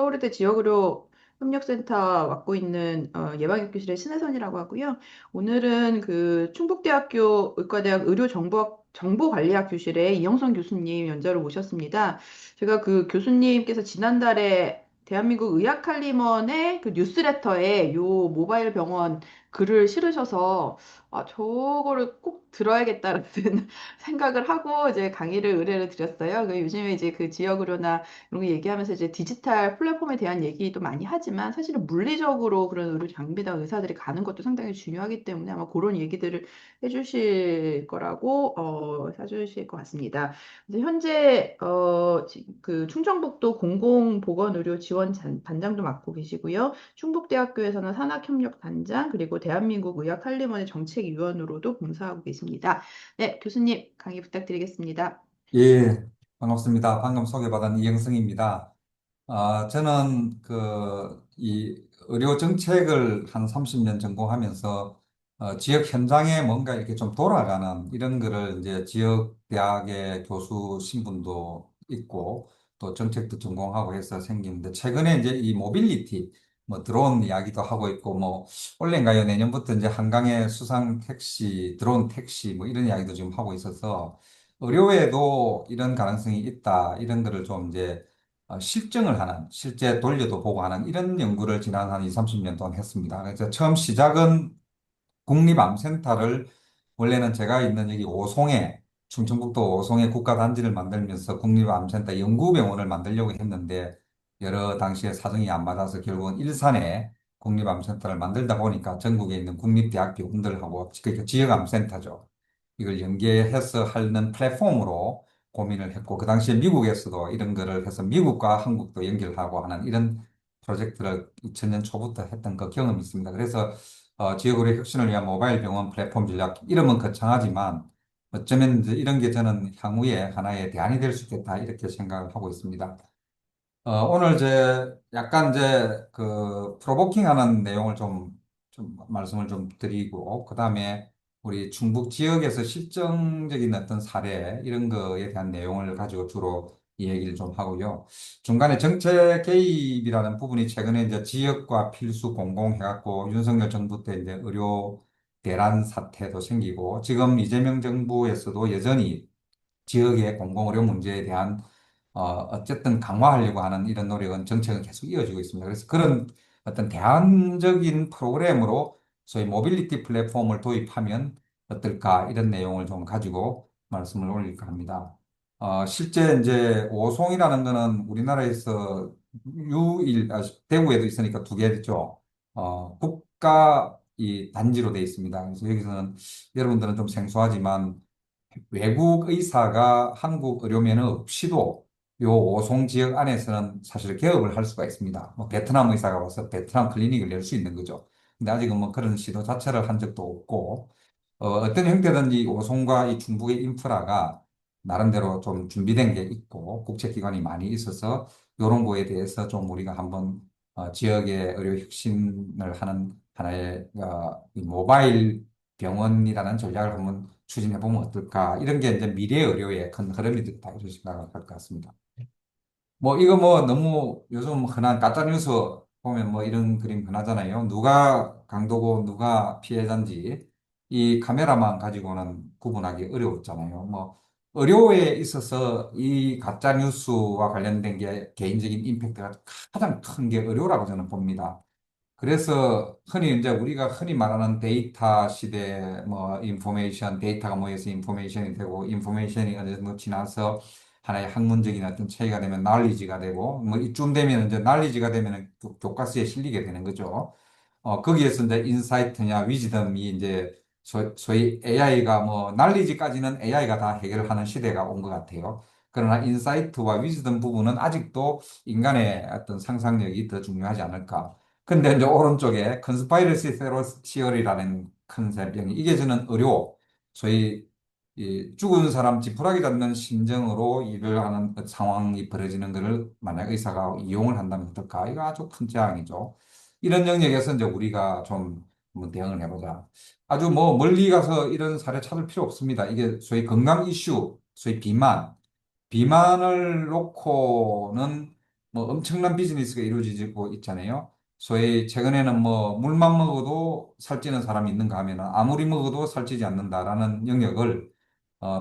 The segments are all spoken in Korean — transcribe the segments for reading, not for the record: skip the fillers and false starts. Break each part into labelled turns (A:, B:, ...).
A: 서울의대 지역의료 협력센터 맡고 있는 예방의학교실의 신혜선이라고 하고요. 오늘은 그 충북대학교 의과대학 정보관리학 교실의 이영선 교수님 연자로 모셨습니다. 제가 그 교수님께서 지난달에 대한민국 의학칼리먼의 그 뉴스레터에 요 모바일 병원 글을 실으셔서 저거를 꼭 들어야겠다라는 생각을 하고 이제 강의를 의뢰를 드렸어요. 요즘에 이제 그 지역의료나 이런 거 얘기하면서 이제 디지털 플랫폼에 대한 얘기도 많이 하지만 사실은 물리적으로 그런 의료 장비나 의사들이 가는 것도 상당히 중요하기 때문에 아마 그런 얘기들을 해주실 거라고 사주실 것 같습니다. 그래서 현재 그 충청북도 공공보건의료 지원 반장도 맡고 계시고요. 충북대학교에서는 산학협력단장 그리고 대한민국 의학칼리먼의 정책위원으로도 봉사하고 계십니다. 네, 교수님 강의 부탁드리겠습니다.
B: 예, 반갑습니다. 방금 소개받은 이영승입니다. 저는 이 의료 정책을 한 30년 전공하면서 지역 현장에 뭔가 이렇게 좀 돌아가는 이런 거를 이제 지역 대학의 교수 신분도 있고 또 정책도 전공하고 해서 생기는데 최근에 이제 이 모빌리티 뭐 드론 이야기도 하고 있고 뭐 올해인가요? 내년부터 이제 한강에 수상 택시, 드론 택시 뭐 이런 이야기도 지금 하고 있어서 의료에도 이런 가능성이 있다. 이런 거를 좀 이제 실증을 하는, 실제 돌려도 보고 하는 이런 연구를 지난 한 2, 30년 동안 했습니다. 그래서 처음 시작은 국립암센터를 원래는 제가 있는 여기 오송에 충청북도 오송에 국가단지를 만들면서 국립암센터 연구병원을 만들려고 했는데 여러 당시에 사정이 안 맞아서 결국은 일산에 국립암센터를 만들다 보니까 전국에 있는 국립대학교분들하고 그러니까 지역암센터죠. 이걸 연계해서 하는 플랫폼으로 고민을 했고 그 당시에 미국에서도 이런 거를 해서 미국과 한국도 연결하고 하는 이런 프로젝트를 2000년 초부터 했던 그 경험이 있습니다. 그래서 지역의료 혁신을 위한 모바일 병원 플랫폼 전략, 이름은 거창하지만 어쩌면 이제 이런 게 저는 향후에 하나의 대안이 될 수 있겠다, 이렇게 생각을 하고 있습니다. 오늘 약간 프로보킹 하는 내용을 좀 말씀을 좀 드리고, 그 다음에 우리 충북 지역에서 실정적인 어떤 사례, 이런 거에 대한 내용을 가지고 주로 이 얘기를 좀 하고요. 중간에 정책 개입이라는 부분이 최근에 이제 지역과 필수 공공 해갖고 윤석열 정부 때 이제 의료 대란 사태도 생기고, 지금 이재명 정부에서도 여전히 지역의 공공의료 문제에 대한 어쨌든 강화하려고 하는 이런 노력은 정책은 계속 이어지고 있습니다. 그래서 그런 어떤 대안적인 프로그램으로 소위 모빌리티 플랫폼을 도입하면 어떨까 이런 내용을 좀 가지고 말씀을 올릴까 합니다. 실제 이제 오송이라는 거는 우리나라에서 대구에도 있으니까 두 개죠. 국가 이 단지로 되어 있습니다. 그래서 여기서는 여러분들은 좀 생소하지만 외국 의사가 한국 의료면허 없이도 요 오송 지역 안에서는 사실 개업을 할 수가 있습니다. 뭐 베트남 의사가 와서 베트남 클리닉을 열 수 있는 거죠. 근데 아직은 뭐 그런 시도 자체를 한 적도 없고, 어떤 형태든지 오송과 이 중북의 인프라가 나름대로 좀 준비된 게 있고 국책기관이 많이 있어서 이런 거에 대해서 좀 우리가 한번 지역의 의료 혁신을 하는 하나의 이 모바일 병원이라는 전략을 한번 추진해 보면 어떨까, 이런 게 이제 미래 의료의 큰 흐름이 됐다, 이런 생각을 할 것 같습니다. 뭐 이거 뭐 너무 요즘 흔한 가짜뉴스 보면 뭐 이런 그림 흔하잖아요. 누가 강도고 누가 피해자인지 이 카메라만 가지고는 구분하기 어려웠잖아요. 뭐 의료에 있어서 이 가짜뉴스와 관련된 게 개인적인 임팩트가 가장 큰 게 의료라고 저는 봅니다. 그래서 흔히 이제 우리가 흔히 말하는 데이터 시대, 뭐 인포메이션, 데이터가 모여서 인포메이션이 되고, 인포메이션이 어느 정도 지나서 하나의 학문적인 어떤 체계가 되면 날리지가 되고, 뭐 이쯤 되면 이제 날리지가 되면 교과서에 실리게 되는 거죠. 거기에서 이제 인사이트냐 위즈덤이 이제 소위 AI가 뭐 날리지까지는 AI가 다 해결하는 시대가 온 것 같아요. 그러나 인사이트와 위즈덤 부분은 아직도 인간의 어떤 상상력이 더 중요하지 않을까. 근데 이제 오른쪽에 컨스파이러시 시어리라는 컨셉이, 이게 저는 의료, 소위 이 죽은 사람 지푸라기 잡는 심정으로 일을 하는 그 상황이 벌어지는 것을 만약 의사가 이용을 한다면 어떨까? 이거 아주 큰 재앙이죠. 이런 영역에서 이제 우리가 좀 한번 대응을 해보자. 아주 뭐 멀리 가서 이런 사례 찾을 필요 없습니다. 이게 소위 건강 이슈, 소위 비만을 놓고는 뭐 엄청난 비즈니스가 이루어지고 있잖아요. 소위 최근에는 뭐 물만 먹어도 살찌는 사람이 있는가 하면은 아무리 먹어도 살찌지 않는다라는 영역을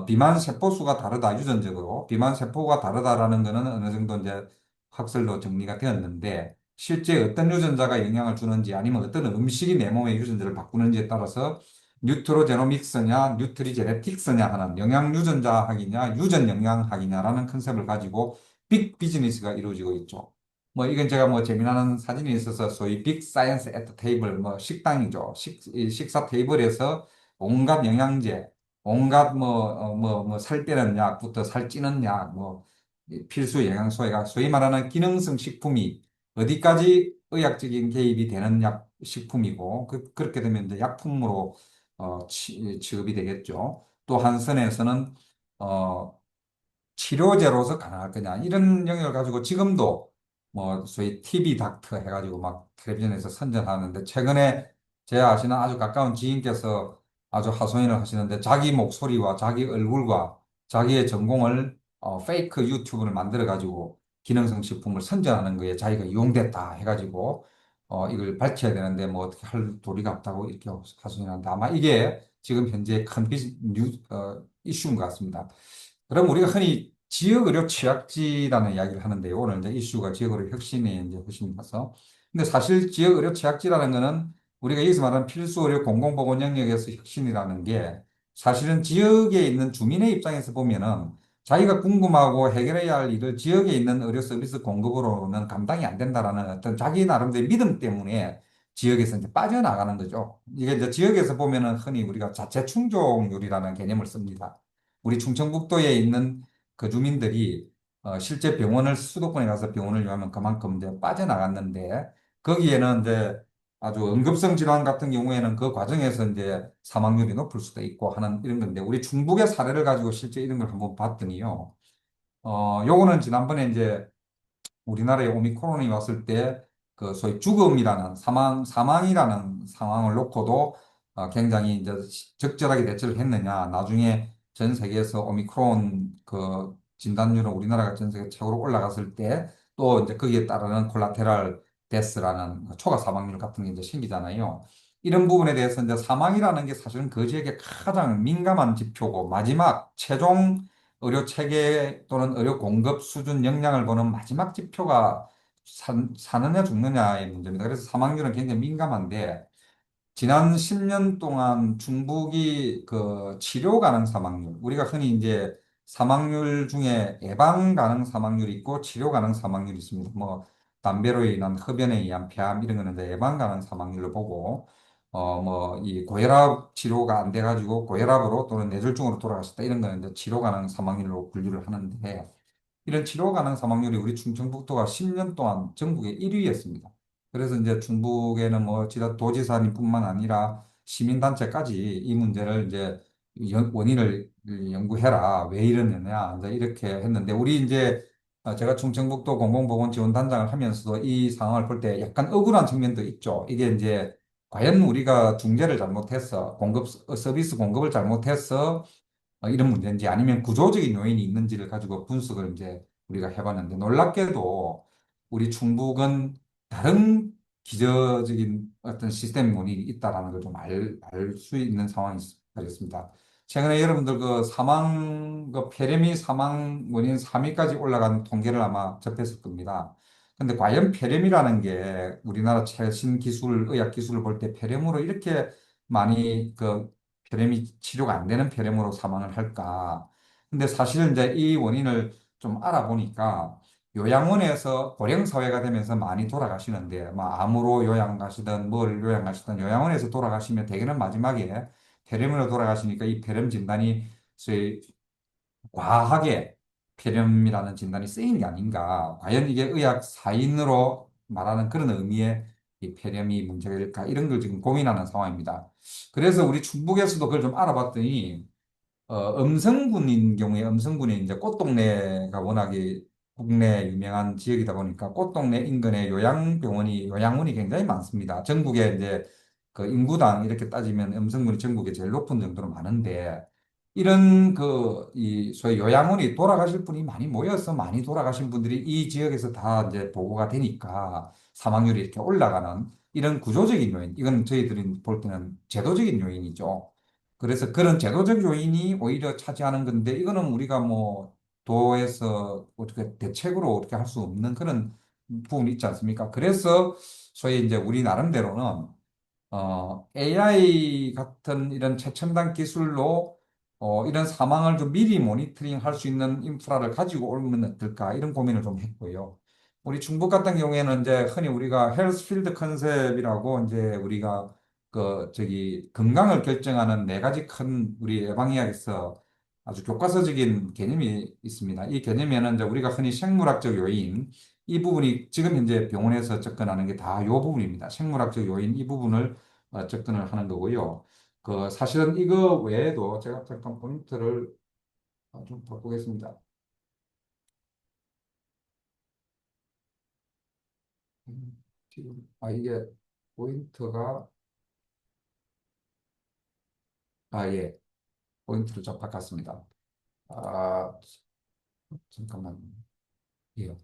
B: 비만 세포수가 다르다 유전적으로 비만 세포가 다르다라는 거는 어느 정도 이제 학설로 정리가 되었는데 실제 어떤 유전자가 영향을 주는지 아니면 어떤 음식이 내 몸의 유전자를 바꾸는지에 따라서 뉴트로제노믹스냐 뉴트리제네틱스냐 하는 영양 유전자학이냐 유전 영양학이냐라는 컨셉을 가지고 빅 비즈니스가 이루어지고 있죠. 뭐 이건 제가 뭐 재미나는 사진이 있어서 소위 빅 사이언스 애트 테이블 뭐 식당이죠. 이 식사 테이블에서 온갖 영양제, 온갖 뭐 살 빼는 약부터 살 찌는 약, 뭐 필수 영양소가 소위 말하는 기능성 식품이 어디까지 의학적인 개입이 되는 약 식품이고 그렇게 되면 이제 약품으로 취급이 되겠죠. 또 한선에서는 어, 치료제로서 가능할 거냐 이런 영역을 가지고 지금도 뭐 소위 TV 닥터 해가지고 막 텔레비전에서 선전하는데 최근에 제 아시는 아주 가까운 지인께서 아주 하소연을 하시는데 자기 목소리와 자기 얼굴과 자기의 전공을 페이크 유튜브를 만들어 가지고 기능성 식품을 선전하는 거에 자기가 이용됐다 해가지고 이걸 밝혀야 되는데 뭐 어떻게 할 도리가 없다고 이렇게 하소연하는데 아마 이게 지금 현재 큰 이슈인 것 같습니다. 그럼 우리가 흔히 지역의료 취약지라는 이야기를 하는데요. 오늘 이제 이슈가 지역의료 혁신에 이제 핵심이라서. 근데 사실 지역의료 취약지라는 거는 우리가 여기서 말하는 필수의료 공공보건 영역에서 혁신이라는 게 사실은 지역에 있는 주민의 입장에서 보면은 자기가 궁금하고 해결해야 할 일을 지역에 있는 의료 서비스 공급으로는 감당이 안 된다라는 어떤 자기 나름대로 믿음 때문에 지역에서 이제 빠져나가는 거죠. 이게 이제 지역에서 보면은 흔히 우리가 자체 충족률이라는 개념을 씁니다. 우리 충청북도에 있는 그 주민들이 실제 병원을 수도권에 가서 병원을 이용하면 그만큼 이제 빠져나갔는데 거기에는 이제 아주 응급성 질환 같은 경우에는 그 과정에서 이제 사망률이 높을 수도 있고 하는 이런 건데 우리 중북의 사례를 가지고 실제 이런 걸 한번 봤더니요. 요거는 지난번에 이제 우리나라에 오미크론이 왔을 때 그 소위 죽음이라는 사망이라는 상황을 놓고도 굉장히 이제 적절하게 대처를 했느냐. 나중에 전 세계에서 오미크론 그 진단율은 우리나라가 전 세계 최고로 올라갔을 때 또 이제 거기에 따르는 콜라테랄 데스라는 초과 사망률 같은 게 이제 생기잖아요. 이런 부분에 대해서 이제 사망이라는 게 사실은 그 지역의 가장 민감한 지표고 마지막 최종 의료 체계 또는 의료 공급 수준 역량을 보는 마지막 지표가 사느냐 죽느냐의 문제입니다. 그래서 사망률은 굉장히 민감한데 지난 10년 동안 중국이 그 치료 가능 사망률, 우리가 흔히 이제 사망률 중에 예방 가능 사망률이 있고 치료 가능 사망률이 있습니다. 뭐 담배로 인한 흡연에 의한 폐암 이런 거는 이제 예방 가능 사망률로 보고 뭐 이 고혈압 치료가 안 돼가지고 고혈압으로 또는 뇌졸중으로 돌아가셨다 이런 거는 이제 치료 가능 사망률로 분류를 하는데 이런 치료 가능 사망률이 우리 충청북도가 10년 동안 전국에 1위였습니다. 그래서 이제 충북에는 뭐 도지사님뿐만 아니라 시민단체까지 이 문제를 이제 원인을 연구해라. 왜 이러느냐. 이제 이렇게 했는데 우리 이제 제가 충청북도 공공보건지원단장을 하면서도 이 상황을 볼 때 약간 억울한 측면도 있죠. 이게 이제 과연 우리가 중재를 잘못해서 서비스 공급을 잘못해서 이런 문제인지 아니면 구조적인 요인이 있는지를 가지고 분석을 이제 우리가 해봤는데 놀랍게도 우리 충북은 다른 기저적인 어떤 시스템 원인이 있다라는 걸 좀 알 수 있는 상황이 되었습니다. 최근에 여러분들 그 폐렴이 사망 원인 3위까지 올라간 통계를 아마 접했을 겁니다. 근데 과연 폐렴이라는 게 우리나라 최신 기술, 의학 기술을 볼 때 폐렴으로 이렇게 많이 폐렴이 치료가 안 되는 폐렴으로 사망을 할까? 근데 사실 이제 이 원인을 좀 알아보니까 요양원에서 고령 사회가 되면서 많이 돌아가시는데, 막 암으로 요양 가시든 뭘 요양 가시든 요양원에서 돌아가시면 대개는 마지막에 폐렴으로 돌아가시니까 이 폐렴 진단이 소위 과하게 폐렴이라는 진단이 쓰인 게 아닌가. 과연 이게 의학 사인으로 말하는 그런 의미의 이 폐렴이 문제일까? 이런 걸 지금 고민하는 상황입니다. 그래서 우리 충북에서도 그걸 좀 알아봤더니 음성군인 경우에 음성군이 이제 꽃동네가 워낙에 국내 유명한 지역이다 보니까 꽃동네 인근에 요양원이 굉장히 많습니다. 전국에 이제 그 인구당 이렇게 따지면 음성군이 전국에 제일 높은 정도로 많은데 이런 이 소위 요양원이 돌아가실 분이 많이 모여서 많이 돌아가신 분들이 이 지역에서 다 이제 보고가 되니까 사망률이 이렇게 올라가는 이런 구조적인 요인, 이건 저희들이 볼 때는 제도적인 요인이죠. 그래서 그런 제도적 요인이 오히려 차지하는 건데 이거는 우리가 뭐 도에서 어떻게 대책으로 어떻게 할 수 없는 그런 부분이 있지 않습니까? 그래서 소위 이제 우리 나름대로는 AI 같은 이런 최첨단 기술로 이런 사망을 좀 미리 모니터링 할 수 있는 인프라를 가지고 오면 어떨까 이런 고민을 좀 했고요. 우리 중국 같은 경우에는 이제 흔히 우리가 헬스필드 컨셉이라고 이제 우리가 건강을 결정하는 네 가지 큰 우리 예방의학에서 아주 교과서적인 개념이 있습니다. 이 개념에는 이제 우리가 흔히 생물학적 요인 이 부분이 지금 현재 병원에서 접근하는 게 다 이 부분입니다. 생물학적 요인 이 부분을 접근을 하는 거고요. 사실은 이거 외에도 제가 잠깐 포인트를 좀 바꾸겠습니다. 지금, 이게 포인트가, 예, 포인트를 좀 바꿨습니다. 아, 잠깐만. 예.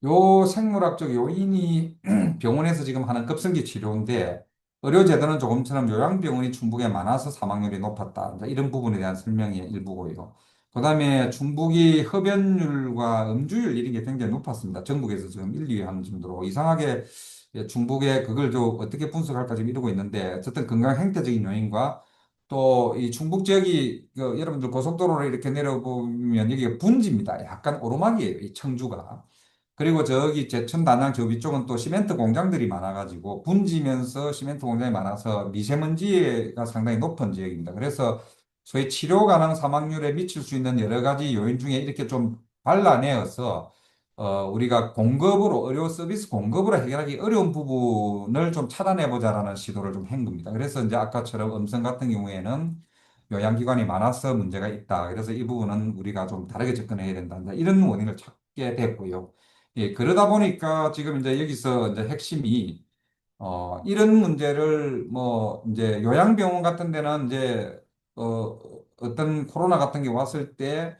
B: 요 생물학적 요인이 병원에서 지금 하는 급성기 치료인데 의료제도는 조금처럼 요양병원이 충북에 많아서 사망률이 높았다. 이제 이런 부분에 대한 설명이 일부고요. 그다음에 충북이 흡연율과 음주율 이런 게 굉장히 높았습니다. 전국에서 지금 1, 2위 하는 정도로 이상하게 충북에 그걸 좀 어떻게 분석할까 지금 이러고 있는데 어쨌든 건강 행태적인 요인과 또 이 충북 지역이 여러분들 고속도로를 이렇게 내려보면 여기가 분지입니다. 약간 오르막이에요. 이 청주가. 그리고 저기 제천 단양 저 위쪽은 또 시멘트 공장들이 많아가지고 분지면서 시멘트 공장이 많아서 미세먼지가 상당히 높은 지역입니다. 그래서 소위 치료 가능 사망률에 미칠 수 있는 여러 가지 요인 중에 이렇게 좀 발라내어서 우리가 공급으로 의료 서비스 공급으로 해결하기 어려운 부분을 좀 차단해보자라는 시도를 좀 한 겁니다. 그래서 이제 아까처럼 음성 같은 경우에는 요양기관이 많아서 문제가 있다. 그래서 이 부분은 우리가 좀 다르게 접근해야 된다. 이제 이런 원인을 찾게 됐고요. 예, 그러다 보니까 지금 이제 여기서 이제 핵심이 이런 문제를 뭐 이제 요양병원 같은 데는 이제 어떤 코로나 같은 게 왔을 때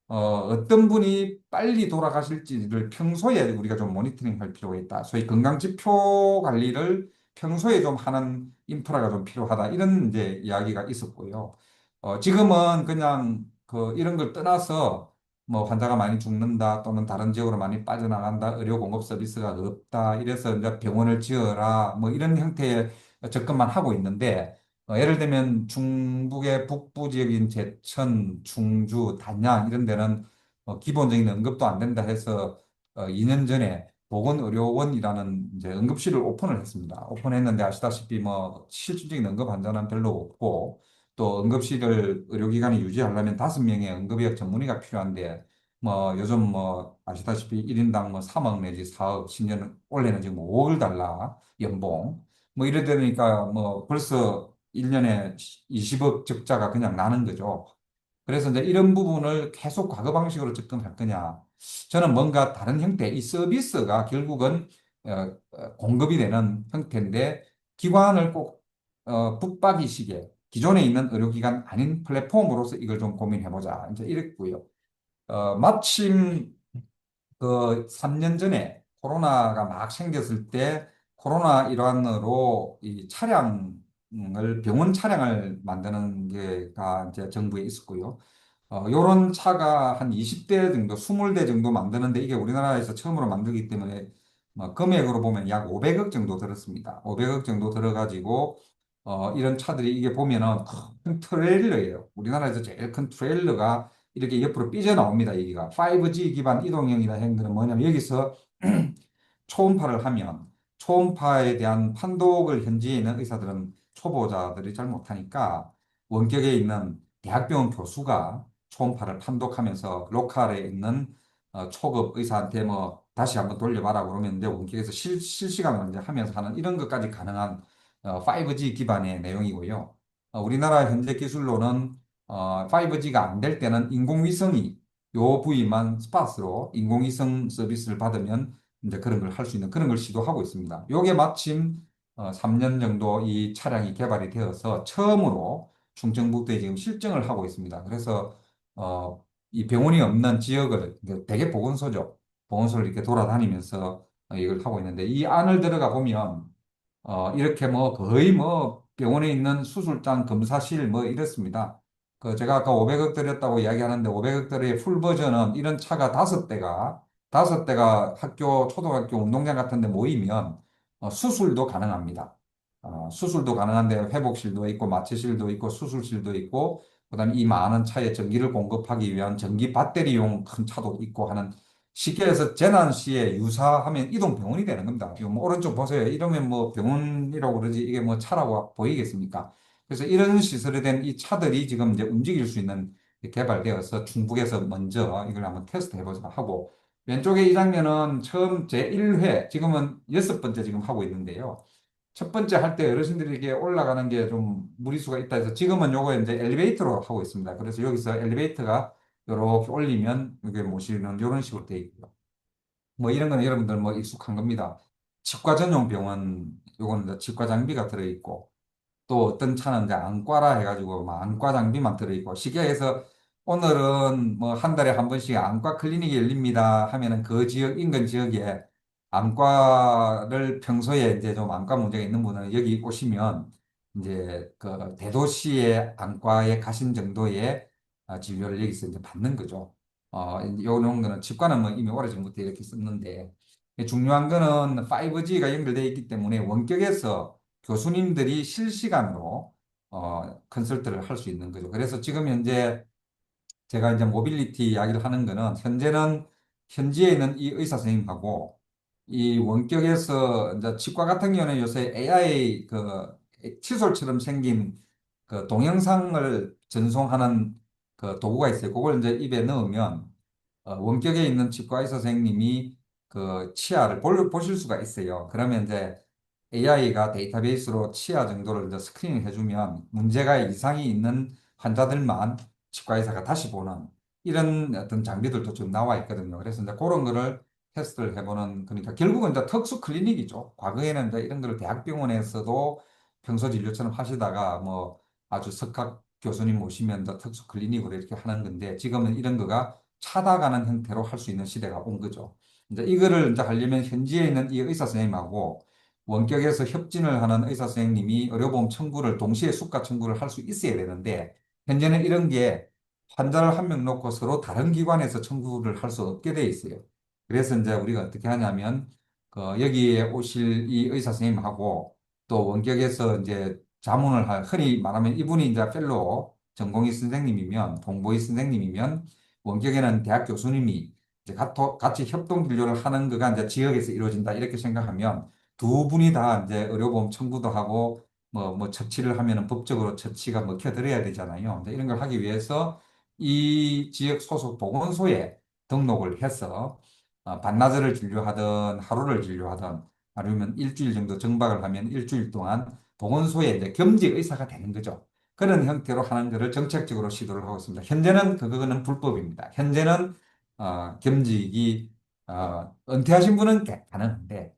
B: 어떤 분이 빨리 돌아가실지를 평소에 우리가 좀 모니터링 할 필요가 있다. 소위 건강지표 관리를 평소에 좀 하는 인프라가 좀 필요하다. 이런 이제 이야기가 있었고요. 지금은 그냥 이런 걸 떠나서 뭐 환자가 많이 죽는다 또는 다른 지역으로 많이 빠져나간다. 의료 공급 서비스가 없다. 이래서 이제 병원을 지어라. 뭐 이런 형태의 접근만 하고 있는데 예를 들면 중북의 북부 지역인 제천, 충주, 단양 이런 데는 기본적인 응급도 안 된다 해서 2년 전에 보건의료원이라는 이제 응급실을 오픈을 했습니다. 오픈했는데 아시다시피 뭐 실질적인 응급 환자는 별로 없고 또 응급실을 의료기관이 유지하려면 5명의 응급의학 전문의가 필요한데 뭐 요즘 뭐 아시다시피 1인당 뭐 3억 내지 4억, 심지어는 올해는 지금 5억을 달라 연봉. 뭐 이래 되니까 뭐 벌써 1년에 20억 적자가 그냥 나는 거죠. 그래서 이제 이런 부분을 계속 과거 방식으로 접근할 거냐. 저는 뭔가 다른 형태, 이 서비스가 결국은 공급이 되는 형태인데 기관을 꼭 붙박이식의 기존에 있는 의료기관 아닌 플랫폼으로서 이걸 좀 고민해보자. 이제 이랬고요. 마침 3년 전에 코로나가 막 생겼을 때 코로나 일환으로 이 병원 차량을 만드는 게가 이제 정부에 있었고요. 요런 차가 한 20대 정도, 20대 정도 만드는데 이게 우리나라에서 처음으로 만들기 때문에 뭐 금액으로 보면 약 500억 정도 들었습니다. 500억 정도 들어가지고 이런 차들이 이게 보면은 큰 트레일러예요. 우리나라에서 제일 큰 트레일러가 이렇게 옆으로 삐져나옵니다. 여기가 5G 기반 이동형이라 하는 거는 뭐냐면 여기서 초음파를 하면 초음파에 대한 판독을 현지에 있는 의사들은 초보자들이 잘 못하니까 원격에 있는 대학병원 교수가 초음파를 판독하면서 로컬에 있는 초급 의사한테 뭐 다시 한번 돌려봐라 그러면 이제 원격에서 실시간으로 이제 하면서 하는 이런 것까지 가능한 5G 기반의 내용이고요. 우리나라 현재 기술로는 5G가 안 될 때는 인공위성이 요 부위만 스팟으로 인공위성 서비스를 받으면 이제 그런 걸 할 수 있는 그런 걸 시도하고 있습니다. 요게 마침 3년 정도 이 차량이 개발이 되어서 처음으로 충청북도에 지금 실증을 하고 있습니다. 그래서 이 병원이 없는 지역을 대개 보건소죠. 보건소를 이렇게 돌아다니면서 이걸 하고 있는데 이 안을 들어가 보면 이렇게 뭐 거의 뭐 병원에 있는 수술장, 검사실 뭐 이렇습니다. 그 제가 아까 500억 들였다고 이야기하는데 500억 들의 풀 버전은 이런 차가 다섯 대가 학교, 초등학교 운동장 같은 데 모이면 수술도 가능합니다. 수술도 가능한데 회복실도 있고 마취실도 있고 수술실도 있고 그다음에 이 많은 차에 전기를 공급하기 위한 전기 배터리용 큰 차도 있고 하는 쉽게 해서 재난 시에 유사하면 이동병원이 되는 겁니다. 이거 뭐 오른쪽 보세요. 이러면 뭐 병원이라고 그러지 이게 뭐 차라고 보이겠습니까? 그래서 이런 시설이 된 이 차들이 지금 이제 움직일 수 있는 개발되어서 충북에서 먼저 이걸 한번 테스트 해보자 하고 왼쪽에 이 장면은 처음 제1회 지금은 여섯 번째 지금 하고 있는데요. 첫 번째 할 때 어르신들에게 올라가는 게 좀 무리수가 있다 해서 지금은 요거 이제 엘리베이터로 하고 있습니다. 그래서 여기서 엘리베이터가 이렇게 올리면 이게 모시는 이런 식으로 되어 있고요. 뭐 이런 거는 여러분들 뭐 익숙한 겁니다. 치과 전용 병원 요거는 이제 치과 장비가 들어있고 또 어떤 차는 이제 안과라 해가지고 막 안과 장비만 들어있고 쉽게 해서 오늘은 뭐 한 달에 한 번씩 안과 클리닉이 열립니다 하면은 그 지역 인근 지역에 안과를 평소에 이제 좀 안과 문제가 있는 분은 여기 오시면 이제 그 대도시의 안과에 가신 정도의 진료를 여기서 이제 받는 거죠. 요런 거는 치과는 뭐 이미 오래전부터 이렇게 썼는데 중요한 거는 5G가 연결되어 있기 때문에 원격에서 교수님들이 실시간으로 컨설트를 할 수 있는 거죠. 그래서 지금 현재 제가 이제 모빌리티 이야기를 하는 거는 현재는 현지에 있는 이 의사 선생님하고 이 원격에서 이제 치과 같은 경우는 요새 AI 그 칫솔처럼 생긴 그 동영상을 전송하는 그 도구가 있어요. 그걸 이제 입에 넣으면 원격에 있는 치과 의사 선생님이 그 치아를 보실 수가 있어요. 그러면 이제 AI가 데이터베이스로 치아 정도를 이제 스크린을 해주면 문제가 이상이 있는 환자들만 치과 의사가 다시 보는 이런 어떤 장비들도 좀 나와 있거든요. 그래서 이제 그런 거를 테스트를 해보는 그러니까 결국은 이제 특수 클리닉이죠. 과거에는 이제 이런 거를 대학병원에서도 평소 진료처럼 하시다가 뭐 아주 석학 교수님 모시면 이제 특수 클리닉으로 이렇게 하는 건데 지금은 이런 거가 찾아가는 형태로 할 수 있는 시대가 온 거죠. 이제 이거를 이제 하려면 현지에 있는 이 의사 선생님하고 원격에서 협진을 하는 의사 선생님이 의료보험 청구를 동시에 수가 청구를 할 수 있어야 되는데 현재는 이런 게 환자를 한 명 놓고 서로 다른 기관에서 청구를 할 수 없게 돼 있어요. 그래서 이제 우리가 어떻게 하냐면 여기에 오실 이 의사 선생님하고 또 원격에서 이제 자문을 할 흔히 말하면 이분이 이제 펠로우 전공의 선생님이면 동보의 선생님이면 원격에는 대학 교수님이 이제 같이 협동 진료를 하는 거가 이제 지역에서 이루어진다 이렇게 생각하면 두 분이 다 이제 의료보험 청구도 하고 뭐 처치를 하면은 법적으로 처치가 먹혀들어야 되잖아요. 이제 이런 걸 하기 위해서 이 지역 소속 보건소에 등록을 해서 반나절을 진료하든 하루를 진료하든 아니면 일주일 정도 정박을 하면 일주일 동안 보건소에 이제 겸직 의사가 되는 거죠. 그런 형태로 하는 것을 정책적으로 시도를 하고 있습니다. 현재는 그거는 불법입니다. 현재는 겸직이 은퇴하신 분은 가능한데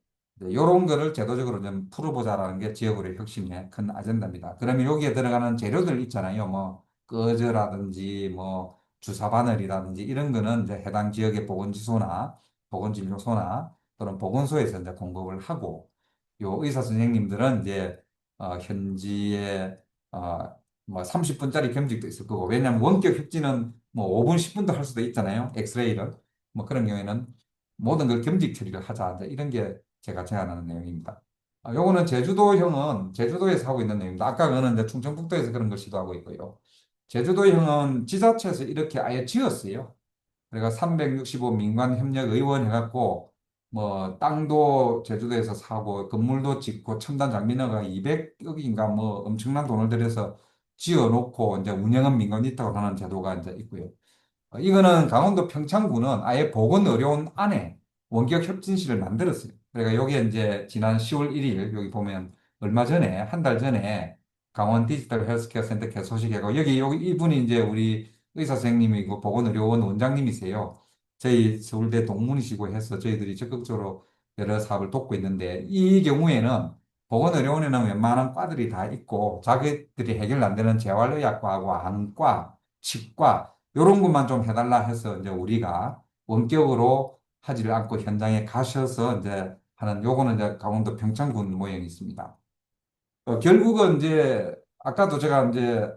B: 이런 거를 제도적으로 좀 풀어보자라는 게 지역으로의 혁신의 큰 아젠다입니다. 그러면 여기에 들어가는 재료들 있잖아요. 뭐 꺼즈라든지 뭐 주사 바늘이라든지 이런 거는 이제 해당 지역의 보건지소나 보건진료소나 또는 보건소에서 이제 공급을 하고 요 의사 선생님들은 이제 현지에 뭐 30분짜리 겸직도 있을 거고 왜냐하면 원격 협진은 뭐 5분 10분도 할 수도 있잖아요. 엑스레이를 뭐 그런 경우에는 모든 걸 겸직 처리를 하자 이제 이런 게 제가 제안하는 내용입니다. 요거는 제주도형은 제주도에서 하고 있는 내용입니다. 아까 그거는 이제 충청북도에서 그런 걸 시도하고 있고요. 제주도형은 지자체에서 이렇게 아예 지었어요. 그러니까 365 민관협력의원 해갖고 뭐 땅도 제주도에서 사고 건물도 짓고 첨단 장비 넣어가 200억인가 뭐 엄청난 돈을 들여서 지어놓고 이제 운영은 민간위탁으로 하는 제도가 이제 있고요. 이거는 강원도 평창군은 아예 보건의료원 안에 원격 협진실을 만들었어요. 그러니까 여기에 이제 지난 10월 1일 여기 보면 얼마 전에 한 달 전에 강원 디지털 헬스케어 센터 개소식하고 여기 이분이 이제 우리 의사 선생님이고 보건의료원 원장님이세요. 저희 서울대 동문이시고 해서 저희들이 적극적으로 여러 사업을 돕고 있는데 이 경우에는 보건의료원에는 웬만한 과들이 다 있고 자기들이 해결 안 되는 재활의학과하고 안과, 치과 이런 것만 좀 해달라 해서 이제 우리가 원격으로 하지를 않고 현장에 가셔서 이제 하는 요거는 이제 강원도 평창군 모형이 있습니다. 결국은 이제 아까도 제가 이제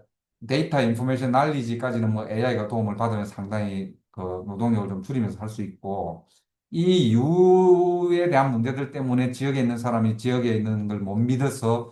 B: 데이터 인포메이션 날리지까지는 뭐 AI가 도움을 받으면 상당히 그 노동력을 좀 줄이면서 할 수 있고 이 이유에 대한 문제들 때문에 지역에 있는 사람이 지역에 있는 걸 못 믿어서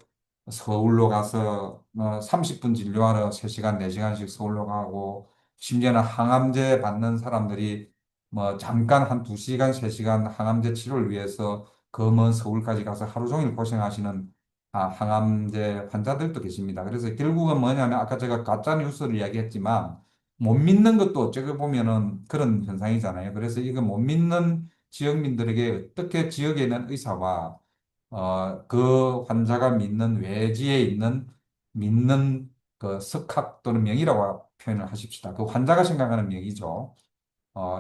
B: 서울로 가서 30분 진료하러 3시간, 4시간씩 서울로 가고 심지어는 항암제 받는 사람들이 뭐 잠깐 한 2시간, 3시간 항암제 치료를 위해서 그 먼 서울까지 가서 하루 종일 고생하시는 항암제 환자들도 계십니다. 그래서 결국은 뭐냐면 아까 제가 가짜 뉴스를 이야기했지만 못 믿는 것도 어떻게 보면은 그런 현상이잖아요. 그래서 이거 못 믿는 지역민들에게 어떻게 지역에 있는 의사와 그 환자가 믿는 외지에 있는 믿는 그 석학 또는 명의라고 표현을 하십시다. 그 환자가 생각하는 명의죠.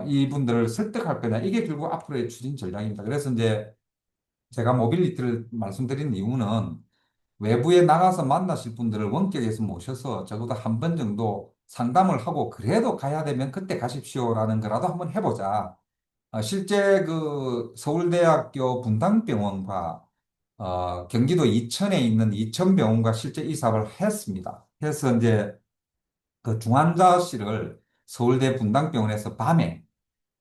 B: 이분들을 설득할 거냐. 이게 결국 앞으로의 추진 전략입니다. 그래서 이제 제가 모빌리티를 말씀드린 이유는 외부에 나가서 만나실 분들을 원격에서 모셔서 적어도 한 번 정도 상담을 하고 그래도 가야 되면 그때 가십시오라는 거라도 한번 해보자. 실제 그 서울대학교 분당병원과 경기도 이천에 있는 이천병원과 실제 이사를 했습니다. 그래서 이제 그 중환자실을 서울대 분당병원에서 밤에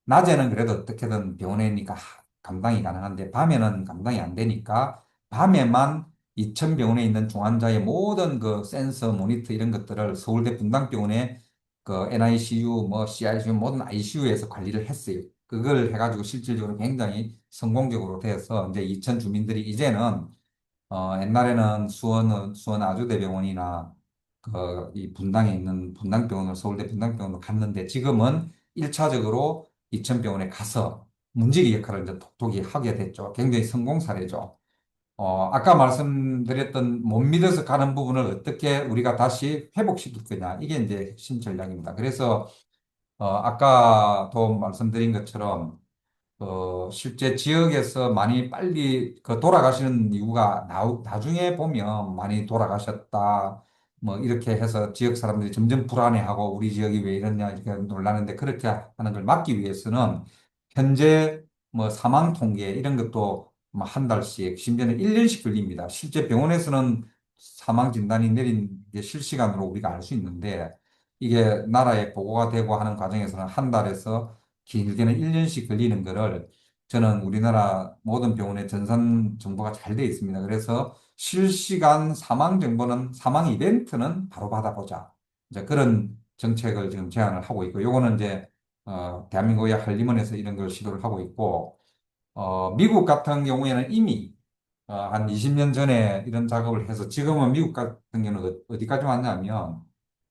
B: 낮에는 그래도 어떻게든 병원이니까 감당이 가능한데 밤에는 감당이 안 되니까 밤에만 이천병원에 있는 중환자의 모든 그 센서, 모니터 이런 것들을 서울대 분당병원의 그 NICU, 뭐 CICU 모든 ICU에서 관리를 했어요. 그걸 해가지고 실질적으로 굉장히 성공적으로 돼서 이제 이천 주민들이 이제는 옛날에는 수원 아주대병원이나 그 이 분당에 있는 분당병원을 서울대 분당병원으로 갔는데 지금은 1차적으로 이천병원에 가서 문지기 역할을 이제 톡톡히 하게 됐죠. 굉장히 성공 사례죠. 아까 말씀드렸던 못 믿어서 가는 부분을 어떻게 우리가 다시 회복시킬 거냐. 이게 이제 핵심 전략입니다. 그래서 아까도 말씀드린 것처럼 실제 지역에서 많이 빨리 그 돌아가시는 이유가 나중에 보면 많이 돌아가셨다. 뭐 이렇게 해서 지역 사람들이 점점 불안해하고 우리 지역이 왜 이러냐 이렇게 놀라는데 그렇게 하는 걸 막기 위해서는 현재 뭐 사망 통계 이런 것도 뭐 한 달씩 심지어는 1년씩 걸립니다. 실제 병원에서는 사망 진단이 내린 게 실시간으로 우리가 알 수 있는데 이게 나라에 보고가 되고 하는 과정에서는 한 달에서 길게는 1년씩 걸리는 거를 저는 우리나라 모든 병원에 전산 정보가 잘 되어 있습니다. 그래서 실시간 사망 정보는, 사망 이벤트는 바로 받아보자. 이제 그런 정책을 지금 제안을 하고 있고, 요거는 이제, 대한민국의 한림원에서 이런 걸 시도를 하고 있고, 미국 같은 경우에는 이미 한 20년 전에 이런 작업을 해서 지금은 미국 같은 경우는 어디까지 왔냐면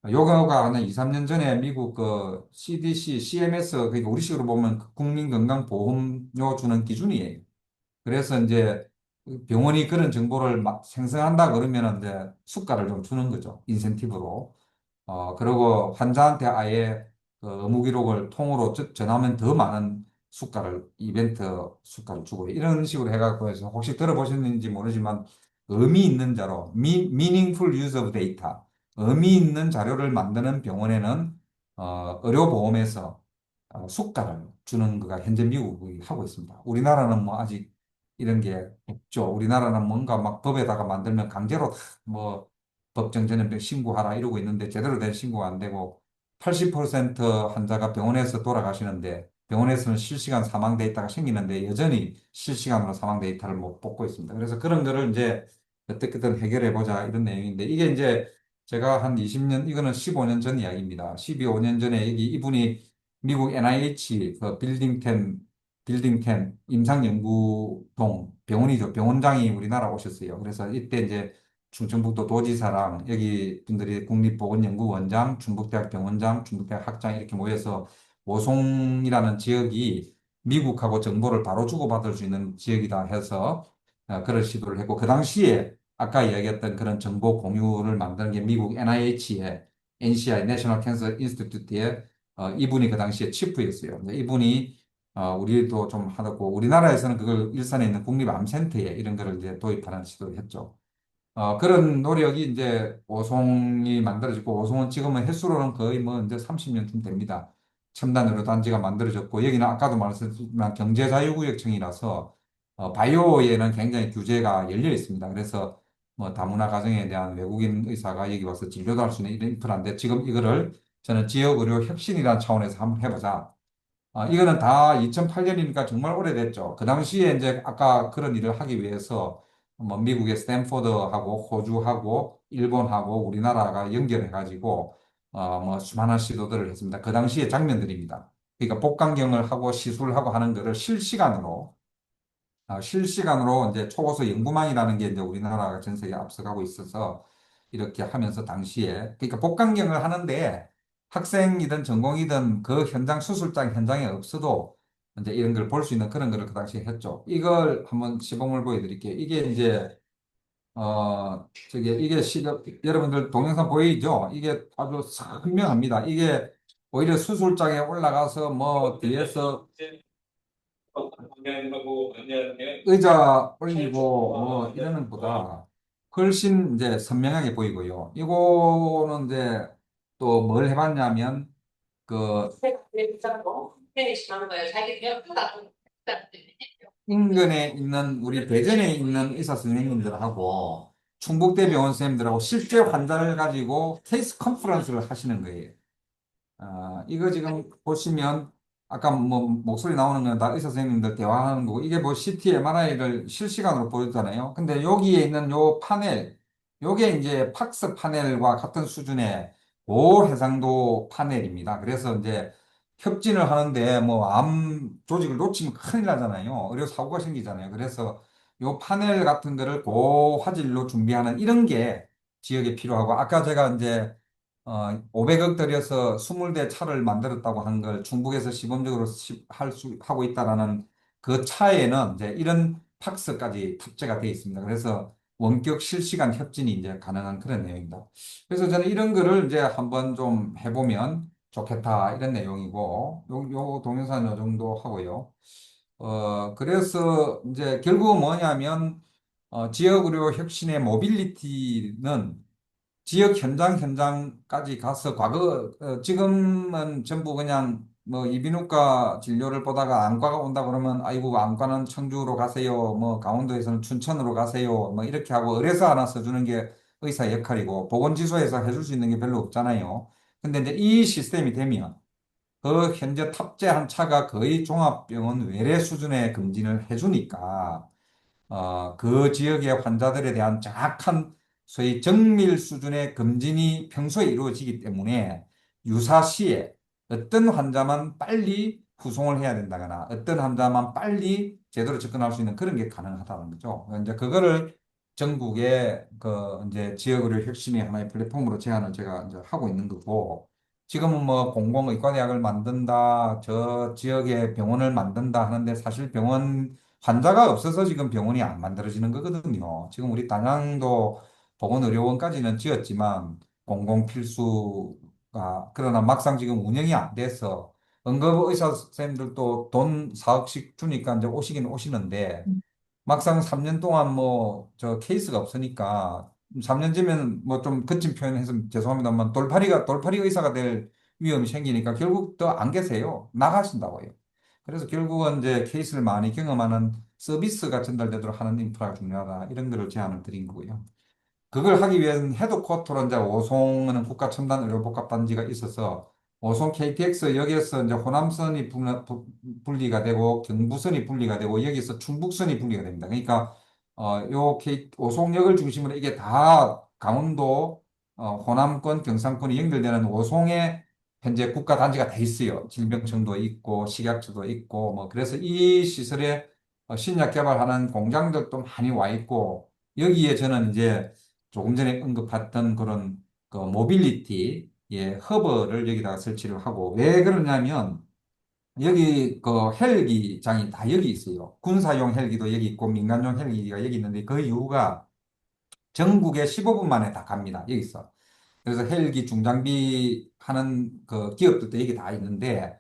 B: 요거가 한 2, 3년 전에 미국 그 CDC, CMS 그러니까 우리식으로 보면 그 국민건강보험료 주는 기준이에요. 그래서 이제 병원이 그런 정보를 막 생성한다 그러면 이제 수가를 좀 주는 거죠. 인센티브로. 그리고 환자한테 아예 그 의무 기록을 통으로 전하면 더 많은 수가를, 이벤트 수가를 주고 이런 식으로 해갖고 해서 혹시 들어보셨는지 모르지만 의미 있는 자료, meaningful use of data, 의미 있는 자료를 만드는 병원에는 의료보험에서 수가를 주는 거가 현재 미국이 하고 있습니다. 우리나라는 뭐 아직 이런 게 없죠. 우리나라는 뭔가 막 법에다가 만들면 강제로 뭐 법정 전염병 신고하라 이러고 있는데 제대로 된 신고가 안 되고 80% 환자가 병원에서 돌아가시는데 병원에서는 실시간 사망 데이터가 생기는데 여전히 실시간으로 사망 데이터를 못 뽑고 있습니다. 그래서 그런 거를 이제 어떻게든 해결해 보자 이런 내용인데 이게 이제 제가 한 20년 이거는 15년 전 이야기입니다. 15년 전에 여기 이분이 미국 NIH 그 빌딩10 임상연구동 병원이죠. 병원장이 우리나라 오셨어요. 그래서 이때 이제 충청북도 도지사랑 여기 분들이 국립보건연구원장, 충북대학 병원장, 충북대학 학장 이렇게 모여서 오송이라는 지역이 미국하고 정보를 바로 주고받을 수 있는 지역이다 해서 그런 시도를 했고 그 당시에 아까 이야기했던 그런 정보 공유를 만드는 게 미국 NIH의 NCI, National Cancer Institute의 이분이 그 당시에 치프였어요. 근데 이분이 우리도 좀 하고 우리나라에서는 그걸 일산에 있는 국립암센터에 이런 거를 이제 도입하는 시도를 했죠. 그런 노력이 이제 오송이 만들어지고 오송은 지금은 횟수로는 거의 뭐 이제 30년쯤 됩니다. 첨단 의료 단지가 만들어졌고 여기는 아까도 말씀드렸지만 경제자유구역청이라서 바이오에는 굉장히 규제가 열려 있습니다. 그래서 뭐 다문화 가정에 대한 외국인 의사가 여기 와서 진료도 할 수 있는 이런 인프라인데 지금 이거를 저는 지역 의료 혁신이라는 차원에서 한번 해보자. 이거는 다 2008년이니까 정말 오래됐죠. 그 당시에 이제 아까 그런 일을 하기 위해서 뭐 미국의 스탠포드하고 호주하고 일본하고 우리나라가 연결해가지고 뭐 수많은 시도들을 했습니다. 그 당시의 장면들입니다. 그러니까 복강경을 하고 시술하고 하는 거를 실시간으로 이제 초고속 연구망이라는 게 이제 우리나라가 전 세계에 앞서가고 있어서 이렇게 하면서 당시에 그러니까 복강경을 하는데 학생이든 전공이든 그 현장 수술장 현장에 없어도 이제 이런 걸 볼 수 있는 그런 거를 그 당시에 했죠. 이걸 한번 시범을 보여드릴게요. 이게 이제 이게 여러분들 동영상 보이죠? 이게 아주 선명합니다. 이게 오히려 수술장에 올라가서 뭐 뒤에서 의자 올리고 뭐 이러는 보다 훨씬 이제 선명하게 보이고요. 이거는 이제 또 뭘 해봤냐면 그 인근에 있는 우리 대전에 있는 의사 선생님들하고 충북대병원 선생님들하고 실제 환자를 가지고 케이스 컨퍼런스를 하시는 거예요. 이거 지금 보시면 아까 뭐 목소리 나오는 건 다 의사 선생님들 대화하는 거고 이게 뭐 CT, MRI를 실시간으로 보여주잖아요. 근데 여기에 있는 요 파넬, 요게 이제 팍스 파넬과 같은 수준의 고해상도 파넬입니다. 그래서 이제 협진을 하는데 뭐 암 조직을 놓치면 큰일 나잖아요. 의료 사고가 생기잖아요. 그래서 요 파넬 같은 거를 고화질로 준비하는 이런 게 지역에 필요하고 아까 제가 이제 500억 들여서 20대 차를 만들었다고 한 걸 중국에서 시범적으로 하고 있다라는 그 차에는 이제 이런 팍스까지 탑재가 되어 있습니다. 그래서 원격 실시간 협진이 이제 가능한 그런 내용입니다. 그래서 저는 이런 거를 이제 한번 좀 해보면 좋겠다 이런 내용이고 요 동영상 요 정도 하고요. 그래서 이제 결국은 뭐냐면 지역 의료 혁신의 모빌리티는 지역 현장까지 가서 지금은 전부 그냥 뭐 이비인후과 진료를 보다가 안과가 온다 그러면 아이고 안과는 청주로 가세요. 뭐 강원도에서는 춘천으로 가세요. 뭐 이렇게 하고 의뢰서 하나 써주는 게 의사 역할이고 보건지소에서 해줄 수 있는 게 별로 없잖아요. 근데 이제 이 시스템이 되면 그 현재 탑재한 차가 거의 종합병원 외래 수준의 검진을 해주니까 그 지역의 환자들에 대한 정확한 소위 정밀 수준의 검진이 평소에 이루어지기 때문에 유사시에 어떤 환자만 빨리 후송을 해야 된다거나 어떤 환자만 빨리 제대로 접근할 수 있는 그런 게 가능하다는 거죠. 이제 그거를 전국의 그 이제 지역의료 혁신의 하나의 플랫폼으로 제안을 제가 이제 하고 있는 거고 지금은 뭐 공공의과대학을 만든다, 저 지역에 병원을 만든다 하는데 사실 병원 환자가 없어서 지금 병원이 안 만들어지는 거거든요. 지금 우리 단양도 보건의료원까지는 지었지만 공공필수가 그러나 막상 지금 운영이 안 돼서 응급의사 선생님들도 돈 4억씩 주니까 이제 오시긴 오시는데 막상 3년 동안 뭐 저 케이스가 없으니까 3년 뒤면 뭐 좀 거친 표현해서 죄송합니다만 돌팔이 의사가 될 위험이 생기니까 결국 더 안 계세요. 나가신다고요. 그래서 결국은 이제 케이스를 많이 경험하는 서비스가 전달되도록 하는 인프라가 중요하다. 이런 거를 제안을 드린 거고요. 그걸 하기 위해서는 헤드쿼터로 이제 오송은 국가첨단의료복합단지가 있어서 오송 KTX 여기에서 이제 호남선이 분리가 되고 경부선이 분리가 되고 여기서 충북선이 분리가 됩니다. 그러니까 오송역을 중심으로 이게 다 강원도 호남권 경상권이 연결되는 오송에 현재 국가단지가 돼 있어요. 질병청도 있고 식약처도 있고 뭐 그래서 이 시설에 신약 개발하는 공장들도 많이 와 있고 여기에 저는 이제 조금 전에 언급했던 그런 그 모빌리티 예, 허브를 여기다가 설치를 하고 왜 그러냐면 여기 그 헬기장이 다 여기 있어요. 군사용 헬기도 여기 있고 민간용 헬기가 여기 있는데 그 이유가 전국에 15분 만에 다 갑니다. 여기 있어. 그래서 헬기 중장비 하는 그 기업들도 여기 다 있는데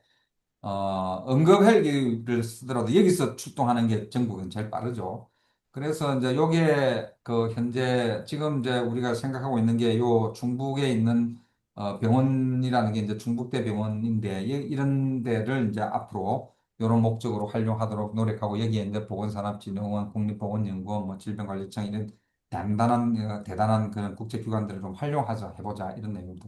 B: 응급 헬기를 쓰더라도 여기서 출동하는 게 전국은 제일 빠르죠. 그래서 이제 요게 그 현재 지금 이제 우리가 생각하고 있는 게 요 중북에 있는 병원이라는 게 이제 중북대병원인데 이런 데를 이제 앞으로 이런 목적으로 활용하도록 노력하고 여기에 이제 보건산업진흥원, 국립보건연구원, 뭐 질병관리청 이런 대단한 그런 국제기관들을 좀 활용하자 해보자 이런 내용입니다.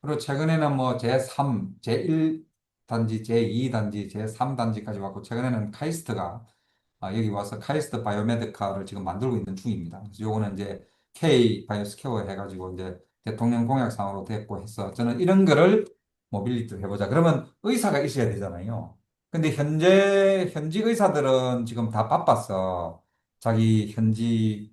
B: 그리고 최근에는 뭐 제3, 제1 단지, 제2단지, 제3단지까지 왔고 최근에는 카이스트가 여기 와서 카이스트 바이오메디카를 지금 만들고 있는 중입니다. 그래서 요거는 이제 K 바이오스퀘어 해가지고 이제 대통령 공약상으로 됐고 해서 저는 이런 거를 모빌리티를 해보자. 그러면 의사가 있어야 되잖아요. 근데 현지 의사들은 지금 다 바빠서 자기 현직에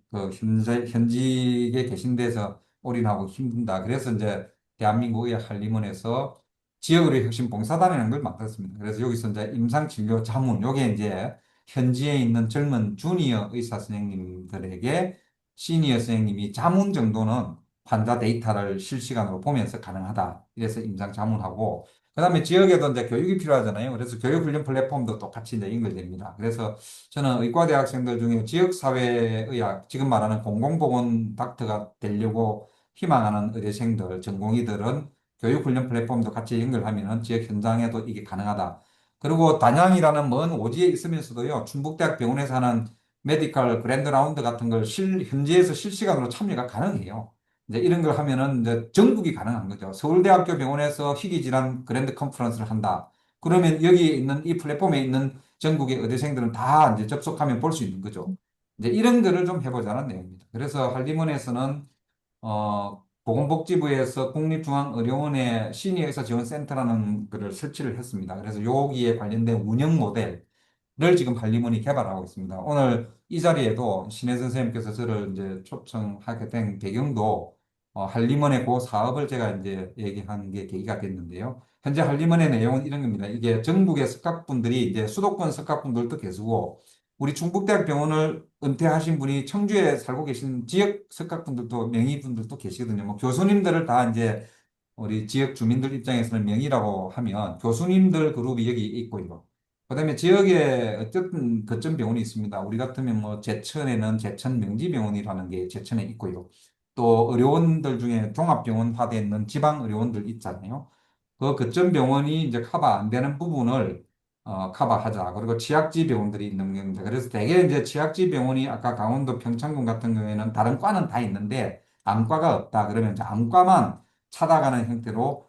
B: 계신 데서 올인하고 힘든다. 그래서 이제 대한민국의 한림원에서 지역의료 혁신 봉사단이라는 걸 만들었습니다. 그래서 여기서 이제 임상진료 자문, 요게 이제 현지에 있는 젊은 주니어 의사 선생님들에게 시니어 선생님이 자문 정도는 환자 데이터를 실시간으로 보면서 가능하다. 이래서 임상 자문하고, 그다음에 지역에도 이제 교육이 필요하잖아요. 그래서 교육훈련 플랫폼도 똑같이 이제 연결됩니다. 그래서 저는 의과대 학생들 중에 지역사회의학, 지금 말하는 공공보건 닥터가 되려고 희망하는 의대생들, 전공의들은 교육훈련 플랫폼도 같이 연결하면 지역 현장에도 이게 가능하다. 그리고 단양이라는 먼 오지에 있으면서도요, 충북대학 병원에서 하는 메디컬 그랜드 라운드 같은 걸 현지에서 실시간으로 참여가 가능해요. 이제 이런 걸 하면은 이제 전국이 가능한 거죠. 서울대학교 병원에서 희귀질환 그랜드 컨퍼런스를 한다. 그러면 여기 있는 이 플랫폼에 있는 전국의 의대생들은 다 이제 접속하면 볼 수 있는 거죠. 이제 이런 거를 좀 해보자는 내용입니다. 그래서 한림원에서는 보건복지부에서 국립중앙의료원의 시니어의사지원센터라는 것을 설치를 했습니다. 그래서 여기에 관련된 운영 모델을 지금 한림원이 개발하고 있습니다. 오늘 이 자리에도 신혜 선생님께서 저를 이제 초청하게 된 배경도 한림원의 그 사업을 제가 이제 얘기한 게 계기가 됐는데요. 현재 한림원의 내용은 이런 겁니다. 이게 전국의 석학분들이 이제 수도권 석학분들도 계시고 우리 충북대학병원을 은퇴하신 분이 청주에 살고 계신 지역 석학분들도 명의분들도 계시거든요. 뭐 교수님들을 다 이제 우리 지역 주민들 입장에서는 명의라고 하면 교수님들 그룹이 여기 있고요. 그다음에 지역에 어쨌든 거점 병원이 있습니다. 우리 같으면 뭐 제천에는 제천 명지병원이라는 게 제천에 있고요. 또 의료원들 중에 종합병원화되어 있는 지방 의료원들 있잖아요. 그 거점 병원이 이제 커버 안 되는 부분을 커버하자. 그리고 취약지 병원들이 있는 겁니다. 그래서 대개 이제 취약지 병원이 아까 강원도 평창군 같은 경우에는 다른 과는 다 있는데 안과가 없다. 그러면 이제 안과만 찾아가는 형태로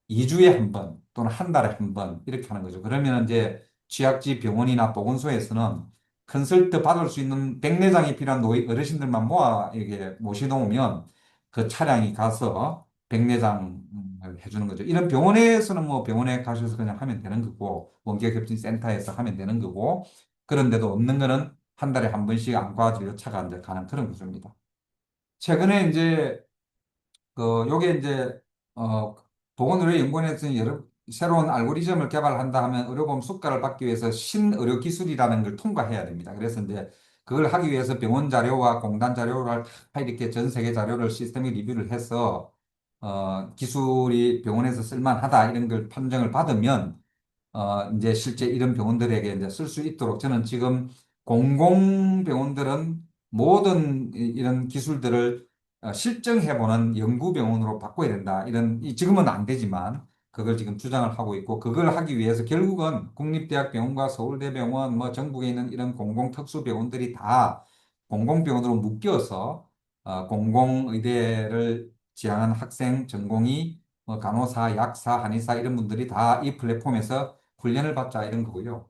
B: 2주에 한 번 또는 한 달에 한 번 이렇게 하는 거죠. 그러면 이제 취약지 병원이나 보건소에서는 컨설트 받을 수 있는 백내장이 필요한 어르신들만 모아 이렇게 모시놓으면 그 차량이 가서 백내장 해주는 거죠. 이런 병원에서는 뭐 병원에 가셔서 그냥 하면 되는 거고 원격협진센터에서 하면 되는 거고 그런데도 없는 거는 한 달에 한 번씩 안과 진료차가 이제 가는 그런 구조입니다. 최근에 이제 요게 이제, 보건의료연구원에서 여러 새로운 알고리즘을 개발한다 하면 의료보험 수가를 받기 위해서 신의료기술이라는 걸 통과해야 됩니다. 그래서 이제 그걸 하기 위해서 병원 자료와 공단 자료를 다 이렇게 전 세계 자료를 시스템에 리뷰를 해서, 기술이 병원에서 쓸만하다 이런 걸 판정을 받으면 이제 실제 이런 병원들에게 이제 쓸 수 있도록 저는 지금 공공병원들은 모든 이런 기술들을 실증해보는 연구병원으로 바꿔야 된다. 지금은 안 되지만 그걸 지금 주장을 하고 있고 그걸 하기 위해서 결국은 국립대학병원과 서울대병원 뭐 전국에 있는 이런 공공특수병원들이 다 공공병원으로 묶여서 공공의대를 지향한 학생 전공의 뭐 간호사, 약사, 한의사 이런 분들이 다 이 플랫폼에서 훈련을 받자 이런 거고요.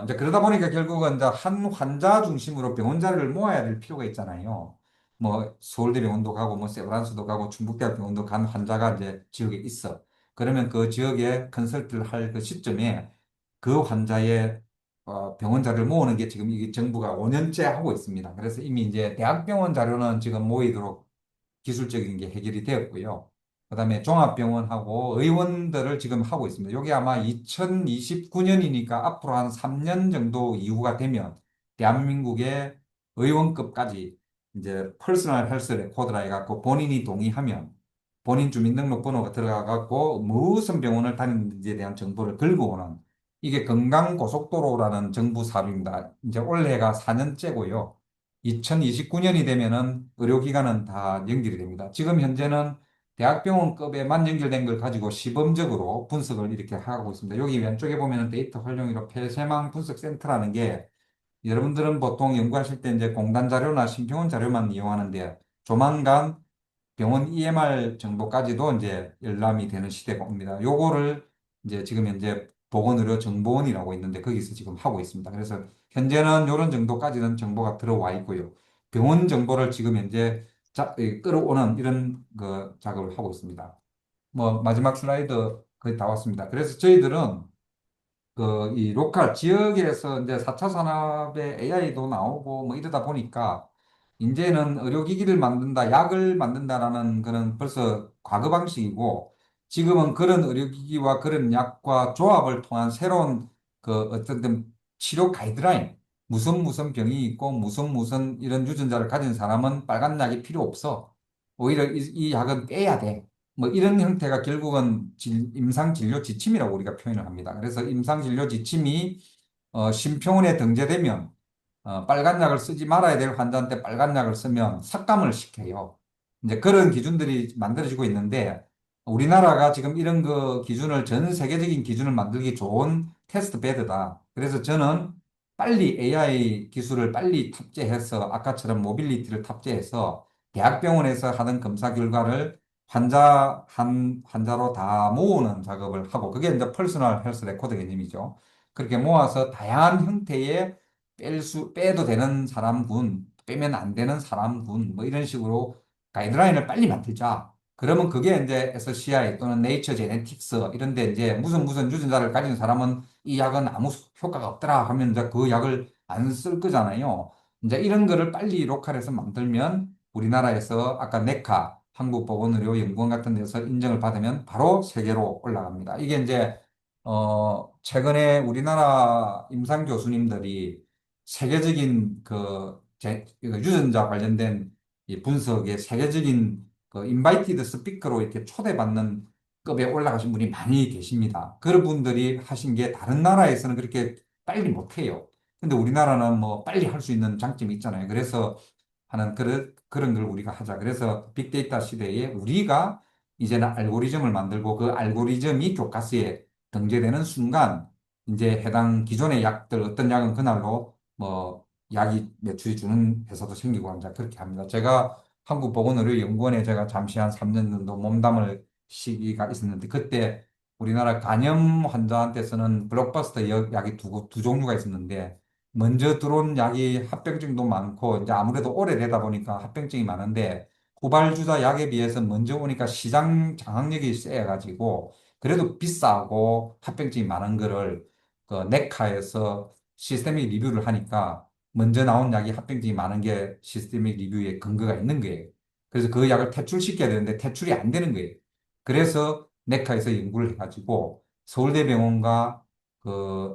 B: 이제 그러다 보니까 결국은 이제 한 환자 중심으로 병원 자료를 모아야 될 필요가 있잖아요. 뭐 서울대병원도 가고 뭐 세브란스도 가고 충북대학병원도 간 환자가 이제 지역에 있어. 그러면 그 지역에 컨설트를 할 그 시점에 그 환자의 병원 자료를 모으는 게 지금 이게 정부가 5년째 하고 있습니다. 그래서 이미 이제 대학병원 자료는 지금 모이도록 기술적인 게 해결이 되었고요. 그다음에 종합병원하고 의원들을 지금 하고 있습니다. 이게 아마 2029년이니까 앞으로 한 3년 정도 이후가 되면 대한민국의 의원급까지 이제 퍼스널 헬스 레코드라 해갖고 본인이 동의하면 본인 주민등록번호가 들어가 갖고 무슨 병원을 다니는지에 대한 정보를 긁어오는 이게 건강고속도로라는 정부 사업입니다. 이제 올해가 4년째고요. 2029년이 되면은 의료기관은 다 연결이 됩니다. 지금 현재는 대학병원급에만 연결된 걸 가지고 시범적으로 분석을 이렇게 하고 있습니다. 여기 왼쪽에 보면은 데이터 활용으로 폐쇄망 분석 센터라는 게 여러분들은 보통 연구하실 때 이제 공단 자료나 심평원 자료만 이용하는데 조만간 병원 EMR 정보까지도 이제 열람이 되는 시대가 옵니다. 요거를 이제 지금 현재 보건의료정보원이라고 있는데 거기서 지금 하고 있습니다. 그래서 현재는 이런 정도까지는 정보가 들어와 있고요. 병원 정보를 지금 현재 끌어오는 이런 그 작업을 하고 있습니다. 뭐 마지막 슬라이드 거의 다 왔습니다. 그래서 저희들은 그 이 로컬 지역에서 이제 4차 산업에 AI도 나오고 뭐 이러다 보니까 이제는 의료기기를 만든다, 약을 만든다라는 그런 벌써 과거 방식이고 지금은 그런 의료기기와 그런 약과 조합을 통한 새로운 그 어떤 치료 가이드라인 무슨 병이 있고 무슨 이런 유전자를 가진 사람은 빨간 약이 필요 없어. 오히려 이 약은 빼야 돼. 뭐 이런 형태가 결국은 임상진료 지침이라고 우리가 표현을 합니다. 그래서 임상진료 지침이 심평원에 등재되면 빨간 약을 쓰지 말아야 될 환자한테 빨간 약을 쓰면 삭감을 시켜요. 이제 그런 기준들이 만들어지고 있는데 우리나라가 지금 이런 그 기준을 전 세계적인 기준을 만들기 좋은 테스트 베드다. 그래서 저는 빨리 AI 기술을 빨리 탑재해서 아까처럼 모빌리티를 탑재해서 대학병원에서 하는 검사 결과를 한 환자로 다 모으는 작업을 하고 그게 이제 퍼스널 헬스 레코드 개념이죠. 그렇게 모아서 다양한 형태의 빼도 되는 사람군, 빼면 안 되는 사람군, 뭐 이런 식으로 가이드라인을 빨리 만들자. 그러면 그게 이제 SCI 또는 네이처 제네틱스 이런 데 이제 무슨 유전자를 가진 사람은 이 약은 아무 효과가 없더라 하면 이제 그 약을 안 쓸 거잖아요. 이제 이런 거를 빨리 로컬에서 만들면 우리나라에서 아까 네카 한국보건의료연구원 같은 데서 인정을 받으면 바로 세계로 올라갑니다. 이게 이제 최근에 우리나라 임상 교수님들이 세계적인 그 유전자 관련된 이 분석의 세계적인 그 인바이티드 스피커로 이렇게 초대받는 급에 올라가신 분이 많이 계십니다. 그런 분들이 하신 게 다른 나라에서는 그렇게 빨리 못해요. 근데 우리나라는 뭐 빨리 할 수 있는 장점이 있잖아요. 그래서 하는 그런 걸 우리가 하자. 그래서 빅데이터 시대에 우리가 이제는 알고리즘을 만들고 그 알고리즘이 교과서에 등재되는 순간 이제 해당 기존의 약들 어떤 약은 그날로 뭐 약이 매출이 주는 회사도 생기고 이제 그렇게 합니다. 제가 한국보건의료연구원에 제가 잠시 한 3년 정도 몸담을 시기가 있었는데 그때 우리나라 간염 환자한테 쓰는 블록버스터 약이 두 종류가 있었는데 먼저 들어온 약이 합병증도 많고 이제 아무래도 오래되다 보니까 합병증이 많은데 후발주자 약에 비해서 먼저 오니까 시장 장악력이 세가지고 그래도 비싸고 합병증이 많은 거를 그 네카에서 시스템ik 리뷰를 하니까 먼저 나온 약이 합병증이 많은 게 시스템ik 리뷰에 근거가 있는 거예요. 그래서 그 약을 퇴출시켜야 되는데 퇴출이 안 되는 거예요. 그래서 네카에서 연구를 해가지고 서울대병원과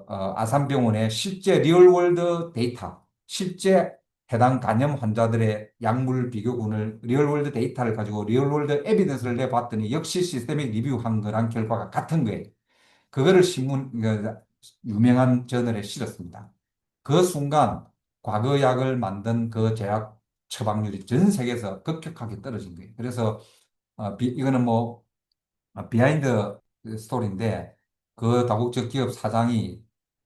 B: 아산병원의 실제 리얼월드 데이터, 실제 해당 간염 환자들의 약물 비교군을 리얼월드 데이터를 가지고 리얼월드 에비던스를 내봤더니 역시 시스템ik 리뷰한 거랑 결과가 같은 거예요. 그거를 유명한 저널에 실었습니다. 그 순간 과거 약을 만든 그 제약 처방률이 전 세계에서 급격하게 떨어진 거예요. 그래서 이거는 뭐 비하인드 스토리인데 그 다국적 기업 사장이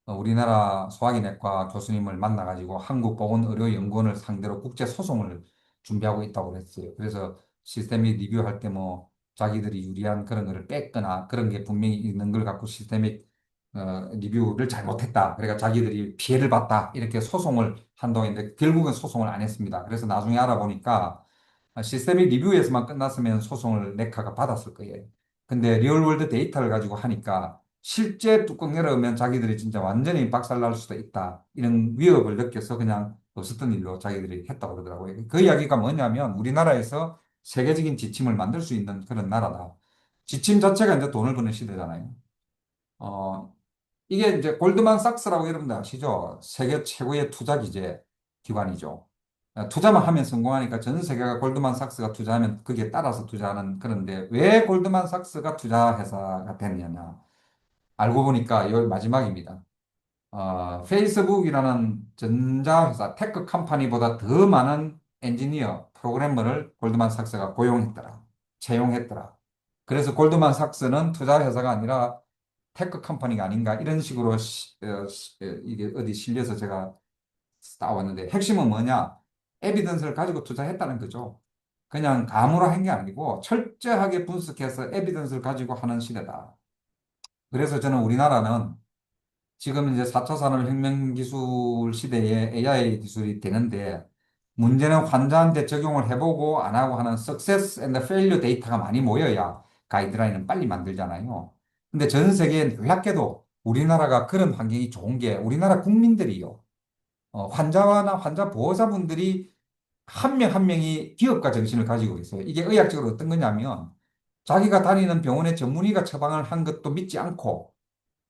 B: 우리나라 소화기내과 교수님을 만나가지고 한국보건의료연구원을 상대로 국제 소송을 준비하고 있다고 그랬어요. 그래서 시스템ik 리뷰할 때 뭐 자기들이 유리한 그런 거를 뺐거나 그런 게 분명히 있는 걸 갖고 시스템ik 리뷰를 잘못했다. 그러니까 자기들이 피해를 봤다. 이렇게 소송을 한다고 했는데 결국은 소송을 안 했습니다. 그래서 나중에 알아보니까 시스템ik 리뷰에서만 끝났으면 소송을 네카가 받았을 거예요. 근데 리얼월드 데이터를 가지고 하니까 실제 뚜껑 열어보면 자기들이 진짜 완전히 박살날 수도 있다. 이런 위협을 느껴서 그냥 없었던 일로 자기들이 했다고 그러더라고요. 그 이야기가 뭐냐면 우리나라에서 세계적인 지침을 만들 수 있는 그런 나라다. 지침 자체가 이제 돈을 버는 시대잖아요. 어, 이게 이제 골드만삭스라고 여러분들 아시죠? 세계 최고의 투자 기재 기관이죠. 투자만 하면 성공하니까 전 세계가 골드만삭스가 투자하면 거기에 따라서 투자하는 그런데 왜 골드만삭스가 투자 회사가 됐냐냐? 알고 보니까 요 마지막입니다. 페이스북이라는 전자회사, 테크 컴퍼니보다 더 많은 엔지니어, 프로그래머를 골드만삭스가 고용했더라. 채용했더라. 그래서 골드만삭스는 투자회사가 아니라 테크 컴퍼니가 아닌가 이런 식으로 이게 어디 실려서 제가 싸웠는데 핵심은 뭐냐? 에비던스를 가지고 투자했다는 거죠. 그냥 감으로 한 게 아니고 철저하게 분석해서 에비던스를 가지고 하는 시대다. 그래서 저는 우리나라는 지금 이제 4차 산업혁명 기술 시대에 AI 기술이 되는데 문제는 환자한테 적용을 해보고 안 하고 하는 success and failure 데이터가 많이 모여야 가이드라인은 빨리 만들잖아요. 근데 전 세계에 놀랍게도 우리나라가 그런 환경이 좋은 게 우리나라 국민들이요. 환자나 환자 보호자분들이 한 명 한 명이 기업가 정신을 가지고 있어요. 이게 의학적으로 어떤 거냐면 자기가 다니는 병원의 전문의가 처방을 한 것도 믿지 않고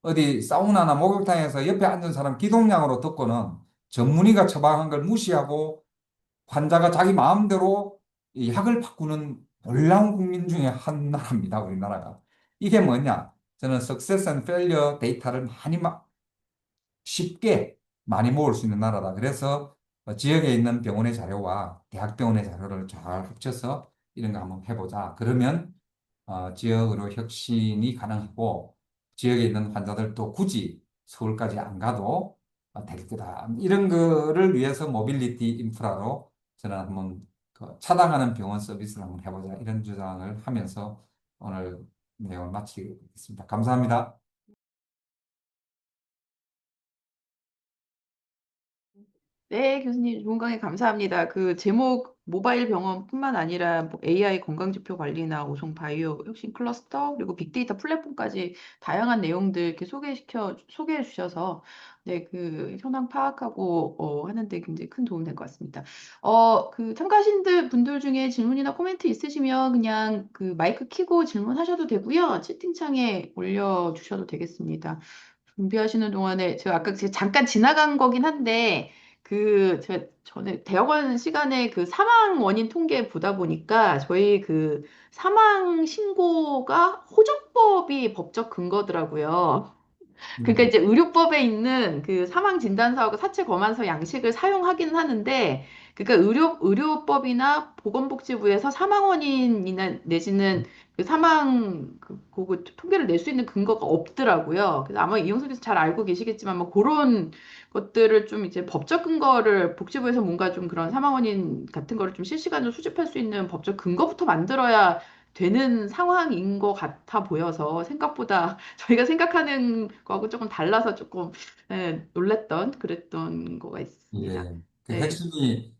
B: 어디 사우나나 목욕탕에서 옆에 앉은 사람 기동량으로 듣고는 전문의가 처방한 걸 무시하고 환자가 자기 마음대로 이 약을 바꾸는 놀라운 국민 중에 한 나라입니다, 우리나라가. 이게 뭐냐? 저는 success and failure 데이터를 쉽게 많이 모을 수 있는 나라다. 그래서 지역에 있는 병원의 자료와 대학병원의 자료를 잘 합쳐서 이런 거 한번 해보자. 그러면 지역으로 혁신이 가능하고 지역에 있는 환자들도 굳이 서울까지 안 가도 될 거다. 이런 거를 위해서 모빌리티 인프라로 저는 한번 그 차당하는 병원 서비스를 한번 해보자. 이런 주장을 하면서 오늘 내용을 마치겠습니다. 감사합니다.
A: 네, 교수님 좋은 강의 감사합니다. 그 제목 모바일 병원뿐만 아니라 뭐 AI 건강지표 관리나 오송 바이오 혁신 클러스터 그리고 빅데이터 플랫폼까지 다양한 내용들 이렇게 소개해 주셔서 네, 그 현황 파악하고 하는데 굉장히 큰 도움이 될 것 같습니다. 그 참가하신 분들 중에 질문이나 코멘트 있으시면 그냥 그 마이크 켜고 질문하셔도 되고요. 채팅창에 올려주셔도 되겠습니다. 준비하시는 동안에 제가 잠깐 지나간 거긴 한데 제가 전에 대학원 시간에 그 사망 원인 통계 보다 보니까 저희 그 사망 신고가 호적법이 법적 근거더라고요. 그러니까
B: 음,
A: 이제 의료법에 있는 그 사망 진단서하고 사체 검안서 양식을 사용하긴 하는데, 그러니까 의료법이나 보건복지부에서 사망 원인이나 내지는 그 그거 통계를 낼 수 있는 근거가 없더라고요. 그래서 아마 이용석 교수 잘 알고 계시겠지만, 뭐 그런 것들을 좀 이제 법적 근거를 복지부에서 뭔가 좀 그런 사망 원인 같은 거를 좀 실시간으로 수집할 수 있는 법적 근거부터 만들어야 되는 상황인 것 같아 보여서 생각보다 저희가 생각하는 거하고 조금 달라서 조금 놀랬던 그랬던 거가 있습니다.
B: 예. 그
A: 네,
B: 핵심이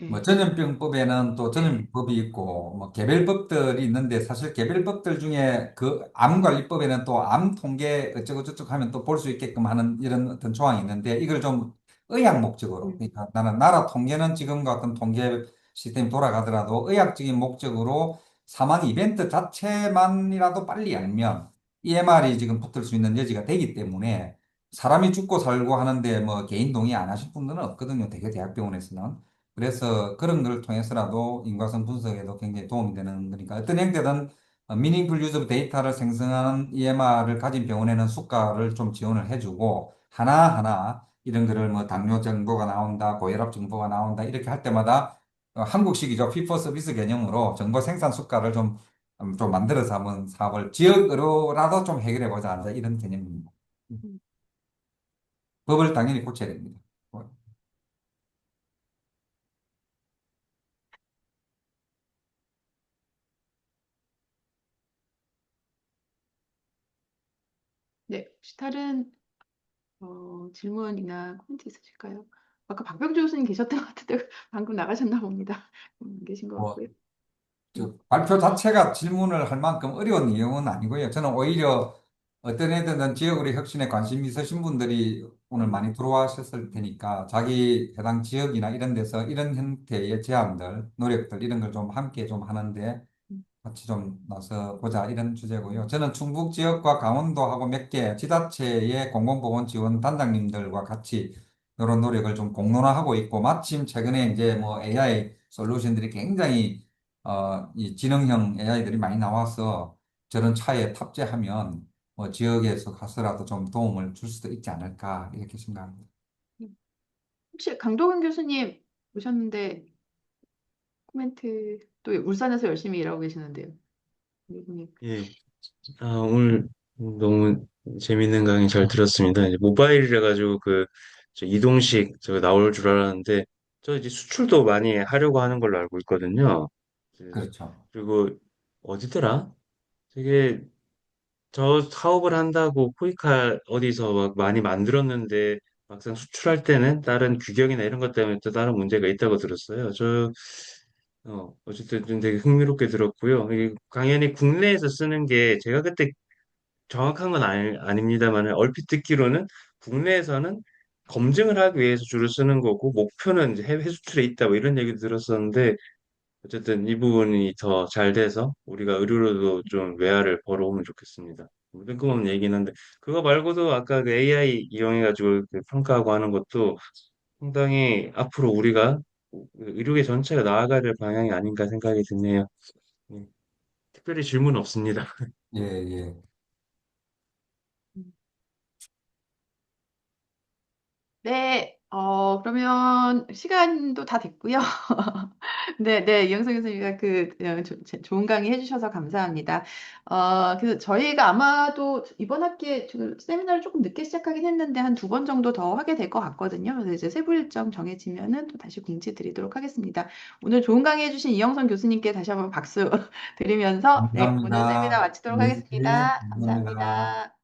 B: 뭐
A: 네,
B: 전염병법에는 또
A: 네,
B: 전염병법이 있고 뭐 개별법들이 있는데 사실 개별법들 중에 그 암관리법에는 또 암 통계 어쩌고 저쩌고 하면 또 볼 수 있게끔 하는 이런 어떤 조항이 있는데 이걸 좀 의학 목적으로
A: 음,
B: 그러니까 나는 나라 통계는 지금과 같은 통계 시스템이 돌아가더라도 의학적인 목적으로 사망 이벤트 자체만이라도 빨리 알면 EMR이 지금 붙을 수 있는 여지가 되기 때문에 사람이 죽고 살고 하는데 뭐 개인 동의 안 하실 분들은 없거든요. 대개 대학병원에서는. 그래서 그런 걸 통해서라도 인과성 분석에도 굉장히 도움이 되는 거니까 어떤 형태든 미닝풀 유저 데이터를 생성하는 EMR을 가진 병원에는 수가를 좀 지원을 해주고 하나하나 이런 거를 뭐 당뇨 정보가 나온다, 고혈압 정보가 나온다 이렇게 할 때마다 한국식이죠. 피포 서비스 개념으로 정보 생산 수가를 좀 만들어서 한번 사업을 지역으로라도 좀 해결해 보자 이런 개념입니다.
A: 음.
B: 법을 당연히 고쳐야 됩니다.
A: 네. 혹시 다른 질문이나 코멘트 있으실까요? 아까 박병주 교수님 계셨던 것 같은데 방금 나가셨나 봅니다. 계신 것
B: 뭐
A: 같고요. 음,
B: 발표 자체가 질문을 할 만큼 어려운 내용은 아니고요. 저는 오히려 어떤 애들은 지역으로 혁신에 관심 있으신 분들이 오늘
A: 음,
B: 많이 들어와셨을 테니까 자기 해당 지역이나 이런 데서 이런 형태의 제안들, 노력들 이런 걸 좀 함께 좀 하는데
A: 음,
B: 같이 좀 나서 보자 이런 주제고요. 저는 충북 지역과 강원도하고 몇 개 지자체의 공공보건 지원 단장님들과 같이 이런 노력을 좀 공론화하고 있고 마침 최근에 이제 뭐 AI 솔루션들이 굉장히 이 지능형 AI들이 많이 나와서 저런 차에 탑재하면 지역에서 가서라도 좀 도움을 줄 수도 있지 않을까 이렇게 생각합니다.
A: 혹시 강도근 교수님 오셨는데 코멘트 또 울산에서 열심히 일하고 계시는데요. 교수님.
C: 예. 오늘 너무 재밌는 강의 잘 들었습니다. 이제 모바일이라 가지고 저 이동식 저 나올 줄 알았는데 저 이제 수출도 많이 하려고 하는 걸로 알고 있거든요. 그래서
B: 그렇죠.
C: 그리고 어디더라? 되게 저 사업을 한다고 코이카 어디서 막 많이 만들었는데 막상 수출할 때는 다른 규격이나 이런 것 때문에 또 다른 문제가 있다고 들었어요. 어쨌든 좀 되게 흥미롭게 들었고요. 당연히 국내에서 쓰는 게 제가 그때 정확한 건 아닙니다만 얼핏 듣기로는 국내에서는 검증을 하기 위해서 주로 쓰는 거고 목표는 이제 해외 수출에 있다 뭐 이런 얘기 들었었는데 어쨌든 이 부분이 더 잘 돼서 우리가 의료로도 좀 외화를 벌어오면 좋겠습니다. 뭐 뜬금없는 얘기긴 한데 그거 말고도 아까 그 AI 이용해가지고 그 평가하고 하는 것도 상당히 앞으로 우리가 의료계 전체가 나아가야 될 방향이 아닌가 생각이 드네요. 네, 특별히 질문 없습니다.
B: 예, 예.
A: 네, 그러면 시간도 다 됐고요. 네, 네, 이영석 교수님과 좋은 강의 해주셔서 감사합니다. 그래서 저희가 아마도 이번 학기에 세미나를 조금 늦게 시작하긴 했는데 한 두 번 정도 더 하게 될 것 같거든요. 그래서 이제 세부 일정 정해지면은 또 다시 공지 드리도록 하겠습니다. 오늘 좋은 강의 해주신 이영선 교수님께 다시 한번 박수 드리면서 네, 오늘 세미나
B: 감사합니다.
A: 마치도록
B: 안녕히 계세요.
A: 하겠습니다.
B: 감사합니다.
A: 감사합니다.